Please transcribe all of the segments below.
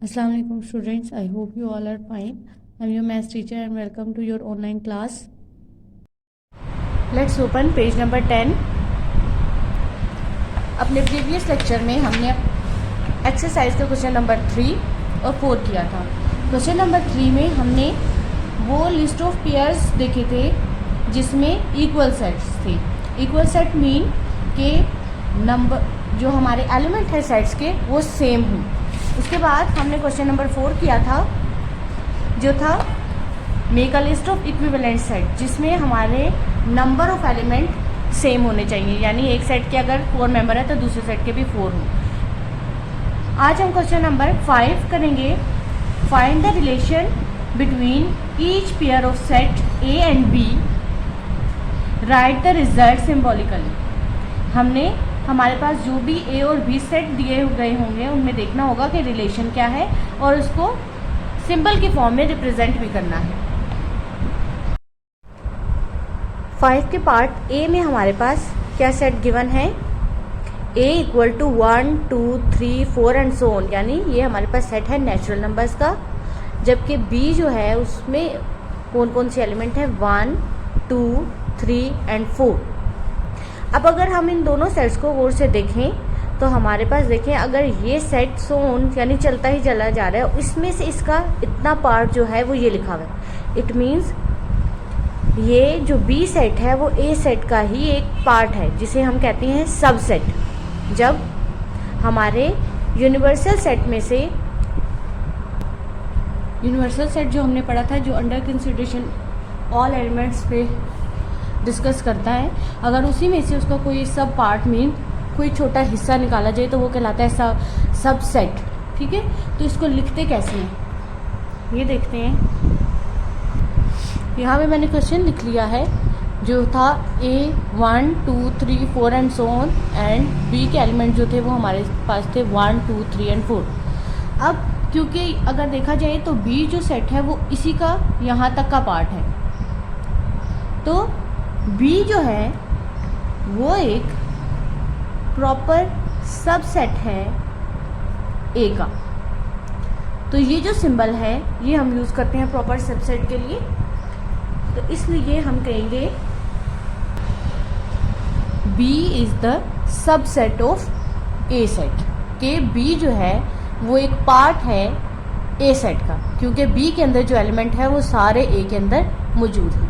Assalamu alaikum students. I hope you all are fine. I'm your maths teacher and welcome to your online class. Let's open page number 10. अपने previous lecture में हमने exercise का question number 3 और 4 किया था। Question number 3 में हमने वो लिस्ट ऑफ पेयर्स देखे थे जिसमें इक्वल सेट्स थे। इक्वल सेट मीन के नंबर जो हमारे एलिमेंट है सेट्स के वो सेम हों। उसके बाद हमने क्वेश्चन नंबर 4 किया था जो था make a list of equivalent set, जिसमें हमारे नंबर ऑफ एलिमेंट सेम होने चाहिए, यानी एक सेट के अगर 4 मेंबर है तो दूसरे सेट के भी 4 हों। आज हम क्वेश्चन नंबर 5 करेंगे। Find the relation between each pair of set A and B, write the result symbolically. हमने हमारे पास जो भी ए और बी सेट दिए गए होंगे उनमें देखना होगा कि रिलेशन क्या है और उसको सिंबल के फॉर्म में रिप्रेजेंट भी करना है। 5 के पार्ट ए में हमारे पास क्या सेट गिवन है, A equal to 1 2 3 4 and so on, यानी ये हमारे पास सेट है नेचुरल नंबर्स का। जबकि बी जो है उसमें कौन कौन से एलिमेंट हैं, 1 2 3 एंड 4। अब अगर हम इन दोनों सेट्स को गौर से देखें तो हमारे पास देखें अगर ये सेट सोन यानी चलता ही चला जा रहा है, इसमें से इसका इतना पार्ट जो है वो ये लिखा हुआ है। इट मीन्स ये जो बी सेट है वो ए सेट का ही एक पार्ट है जिसे हम कहते हैं सब सेट। जब हमारे यूनिवर्सल सेट में से यूनिवर्सल सेट जो हमने पढ़ा था जो अंडर कंसिडरेशन ऑल एलिमेंट्स पे डिस्कस करता है, अगर उसी में से उसका कोई सब पार्ट मीन कोई छोटा हिस्सा निकाला जाए तो वो कहलाता है सब सेट। ठीक है, तो इसको लिखते कैसे हैं ये देखते हैं। यहाँ पे मैंने क्वेश्चन लिख लिया है जो था A 1 2 3 4 and so on, and B के एलिमेंट जो थे वो हमारे पास थे 1 2 3 एंड 4। अब क्योंकि अगर देखा जाए तो बी जो सेट है वो इसी का यहाँ तक का पार्ट है, तो बी जो है वो एक प्रॉपर सबसेट है ए का। तो ये जो सिंबल है ये हम यूज़ करते हैं प्रॉपर सबसेट के लिए, तो इसलिए हम कहेंगे B is the subset of A set, के B जो है वो एक पार्ट है ए सेट का, क्योंकि B के अंदर जो एलिमेंट है वो सारे ए के अंदर मौजूद हैं।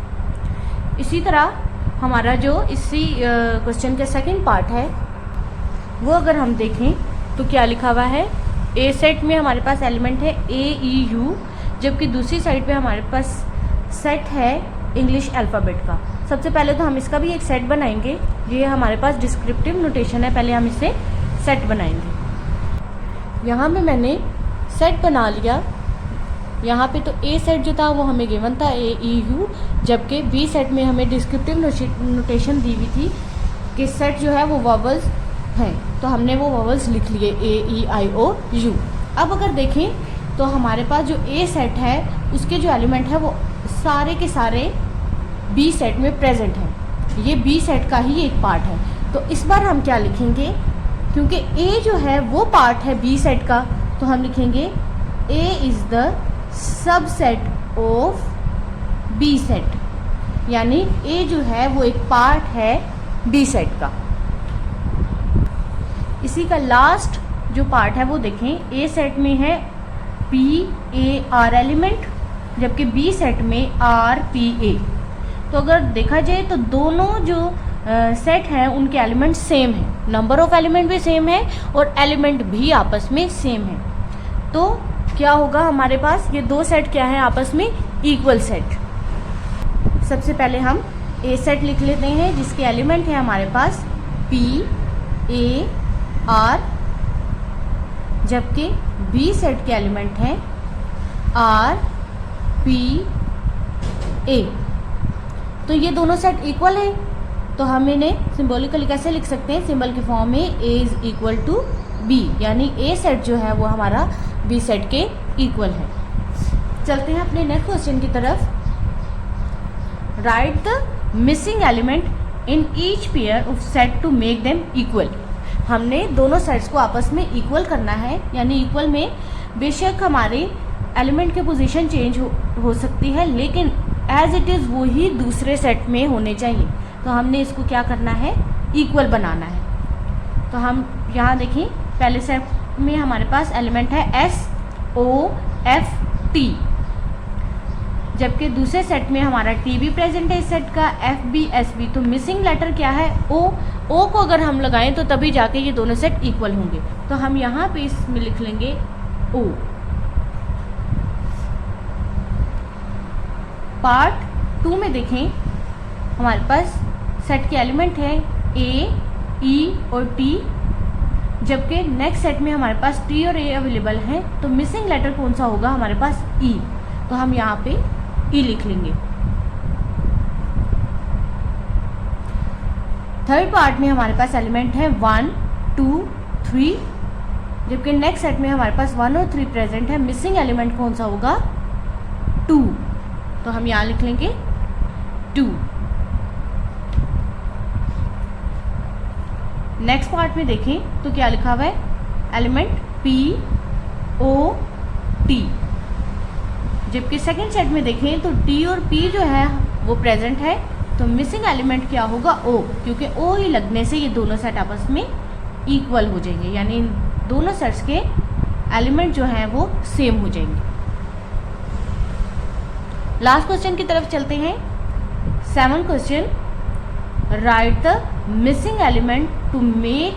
इसी तरह हमारा जो इसी क्वेश्चन का सेकंड पार्ट है वो अगर हम देखें तो क्या लिखा हुआ है, ए सेट में हमारे पास एलिमेंट है ए ई यू, जबकि दूसरी साइड पे हमारे पास सेट है इंग्लिश अल्फ़ाबेट का। सबसे पहले तो हम इसका भी एक सेट बनाएंगे, ये हमारे पास डिस्क्रिप्टिव नोटेशन है, पहले हम इसे सेट बनाएंगे। यहाँ पे मैंने सेट बना लिया। यहाँ पे तो ए सेट जो था वो हमें गिवन था ए ई यू, जबकि बी सेट में हमें डिस्क्रिप्टिव नोटेशन दी हुई थी कि सेट जो है वो वॉवल्स हैं, तो हमने वो वॉवल्स लिख लिए ए ई आई ओ यू। अब अगर देखें तो हमारे पास जो ए सेट है उसके जो एलिमेंट है वो सारे के सारे बी सेट में प्रेजेंट हैं, ये बी सेट का ही एक पार्ट है। तो इस बार हम क्या लिखेंगे, क्योंकि ए जो है वो पार्ट है बी सेट का, तो हम लिखेंगे A is the subset of B set, यानी ए जो है वो एक पार्ट है बी सेट का। इसी का लास्ट जो पार्ट है वो देखें, ए सेट में है पी ए आर एलिमेंट, जबकि बी सेट में आर पी ए। तो अगर देखा जाए तो दोनों जो सेट हैं उनके एलिमेंट सेम हैं, नंबर ऑफ एलिमेंट भी सेम है और एलिमेंट भी आपस में सेम है। तो क्या होगा हमारे पास, ये दो सेट क्या है आपस में इक्वल सेट। सबसे पहले हम ए सेट लिख लेते हैं जिसके एलिमेंट है हमारे पास पी ए आर, जबकि बी सेट के एलिमेंट हैं आर पी ए। तो ये दोनों सेट इक्वल है, तो हम इन्हें सिंबॉलिकली कैसे लिख सकते हैं, सिंबल के फॉर्म में ए इज इक्वल टू बी, यानी ए सेट जो है वो हमारा बी सेट के इक्वल है। चलते हैं अपने नेक्स्ट क्वेश्चन की तरफ। Write the missing element in each pair of set to make them equal. हमने दोनों सेट्स को आपस में इक्वल करना है, यानी इक्वल में बेशक हमारे एलिमेंट की पोजीशन चेंज हो सकती है, लेकिन एज इट इज़ वो ही दूसरे सेट में होने चाहिए। तो हमने इसको क्या करना है, इक्वल बनाना है। तो हम यहाँ देखिए, पहले सेट में हमारे पास एलिमेंट है SOFT, जबकि दूसरे सेट में हमारा T भी प्रेजेंट है इस सेट का, FB SB। तो मिसिंग लेटर क्या है, O को अगर हम लगाएं तो तभी जाके ये दोनों सेट इक्वल होंगे। तो हम यहाँ पे इसमें लिख लेंगे O। पार्ट 2 में देखें, हमारे पास सेट के एलिमेंट है A, E और T, जबकि नेक्स्ट सेट में हमारे पास T और A अवेलेबल है। तो मिसिंग लेटर कौन सा होगा, हमारे पास E। तो हम यहाँ पे E लिख लेंगे। थर्ड पार्ट में हमारे पास एलिमेंट है 1, 2, 3, जबकि नेक्स्ट सेट में हमारे पास 1 और 3 प्रेजेंट है। मिसिंग एलिमेंट कौन सा होगा, 2। तो हम यहाँ लिख लेंगे 2। नेक्स्ट पार्ट में देखें तो क्या लिखा हुआ है, एलिमेंट POT, जबकि सेकंड सेट में देखें तो T और P जो है वो प्रेजेंट है। तो मिसिंग एलिमेंट क्या होगा, O, क्योंकि O ही लगने से ये दोनों सेट आपस में इक्वल हो जाएंगे, यानी इन दोनों सेट्स के एलिमेंट जो हैं वो सेम हो जाएंगे। लास्ट क्वेश्चन की तरफ चलते हैं। 7 question, write the missing element to make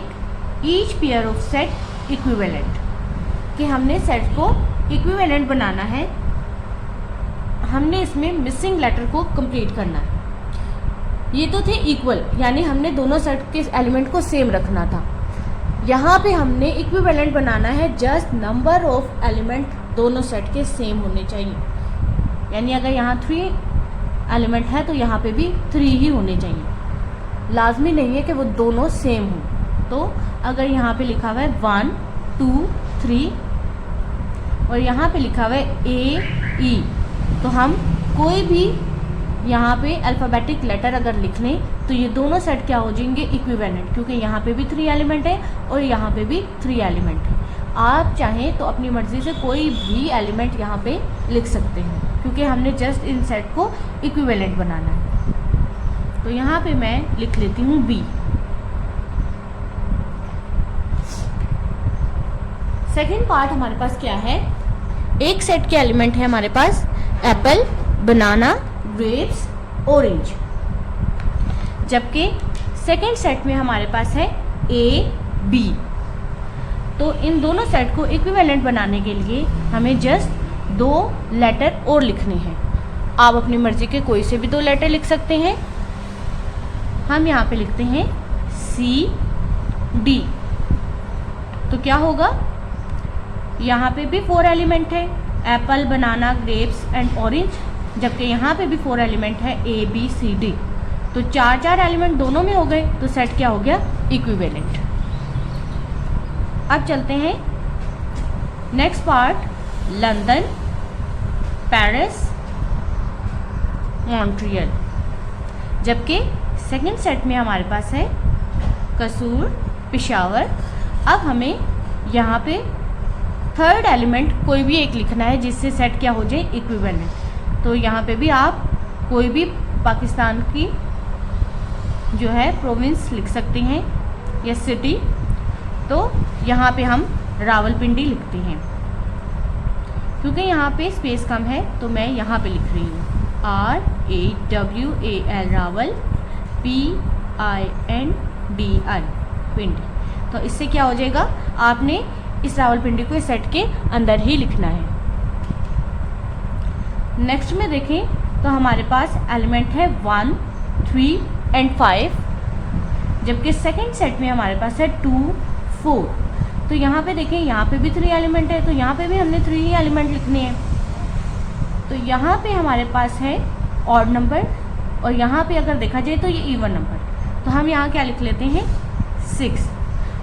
each pair of set equivalent, कि हमने सेट को इक्विवेलेंट बनाना है, हमने इसमें मिसिंग लेटर को कंप्लीट करना है। ये तो थे इक्वल, यानी हमने दोनों सेट के एलिमेंट को सेम रखना था। यहाँ पे हमने इक्विवेलेंट बनाना है, जस्ट नंबर ऑफ एलिमेंट दोनों सेट के सेम होने चाहिए। यानी अगर यहाँ 3 एलिमेंट है तो यहाँ पे भी 3 ही होने चाहिए। लाजमी नहीं है कि वो दोनों सेम हो। तो अगर यहाँ पे लिखा हुआ है 1, 2, 3 और यहाँ पे लिखा हुआ है A, E, तो हम कोई भी यहाँ पे अल्फ़ाबेटिक लेटर अगर लिख लें तो ये दोनों सेट क्या हो जाएंगे, इक्विवेलेंट, क्योंकि यहाँ पे भी 3 एलिमेंट है और यहाँ पे भी 3 एलिमेंट है। आप चाहें तो अपनी मर्ज़ी से कोई भी एलिमेंट यहाँ पे लिख सकते हैं, क्योंकि हमने जस्ट इन सेट को इक्विवेलेंट बनाना है। तो यहाँ पे मैं लिख लेती हूँ B। सेकेंड पार्ट हमारे पास क्या है, एक सेट के एलिमेंट है हमारे पास एप्पल, बनाना, ग्रेप्स, ऑरेंज, जबकि सेकेंड सेट में हमारे पास है A, B। तो इन दोनों सेट को इक्विवेलेंट बनाने के लिए हमें जस्ट 2 लेटर और लिखने हैं। आप अपनी मर्जी के कोई से भी 2 लेटर लिख सकते हैं। हम यहाँ पे लिखते हैं C, D। तो क्या होगा, यहाँ पे भी 4 एलिमेंट है, Apple, banana, grapes and orange, जबकि यहाँ पे भी 4 एलिमेंट है A, B, C, D। तो 4 एलिमेंट दोनों में हो गए, तो सेट क्या हो गया, इक्विवेलेंट। अब चलते हैं next part, London, Paris, Montreal, जबकि सेकंड सेट में हमारे पास है कसूर, पेशावर। अब हमें यहाँ पे थर्ड एलिमेंट कोई भी एक लिखना है जिससे सेट क्या हो जाए, इक्विवेलेंट। तो यहाँ पे भी आप कोई भी पाकिस्तान की जो है प्रोविंस लिख सकते हैं या सिटी। तो यहाँ पे हम रावलपिंडी लिखते हैं, क्योंकि यहाँ पे स्पेस कम है तो मैं यहाँ पे लिख रही हूँ RAWAL, रावल, PINDI, पिंडी। तो इससे क्या हो जाएगा, आपने इस रावलपिंडी को इस सेट के अंदर ही लिखना है। नेक्स्ट में देखें तो हमारे पास एलिमेंट है 1, 3 एंड 5, जबकि सेकंड सेट में हमारे पास है 2, 4। तो यहाँ पे देखें, यहाँ पे भी 3 एलिमेंट है, तो यहाँ पे भी हमने 3 ही एलिमेंट लिखने हैं। तो यहाँ पे हमारे पास है ऑड नंबर और यहाँ पे अगर देखा जाए तो ये इवन नंबर। तो हम यहाँ क्या लिख लेते हैं, 6।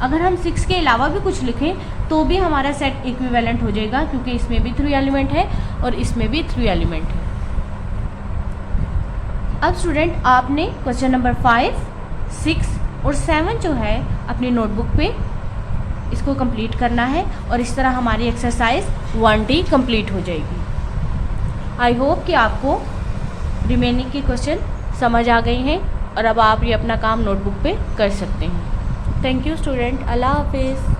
अगर हम 6 के अलावा भी कुछ लिखें तो भी हमारा सेट इक्विवेलेंट हो जाएगा, क्योंकि इसमें भी 3 एलिमेंट है और इसमें भी 3 एलिमेंट है। अब स्टूडेंट, आपने क्वेश्चन नंबर 5, 6 और 7 जो है अपनी नोटबुक पे इसको कंप्लीट करना है और इस तरह हमारी एक्सरसाइज 1D कंप्लीट हो जाएगी। आई होप कि आपको रिमेनिंग के क्वेश्चन समझ आ गए हैं और अब आप ये अपना काम नोटबुक पे कर सकते हैं। थैंक यू स्टूडेंट, अल्लाह हाफिज़।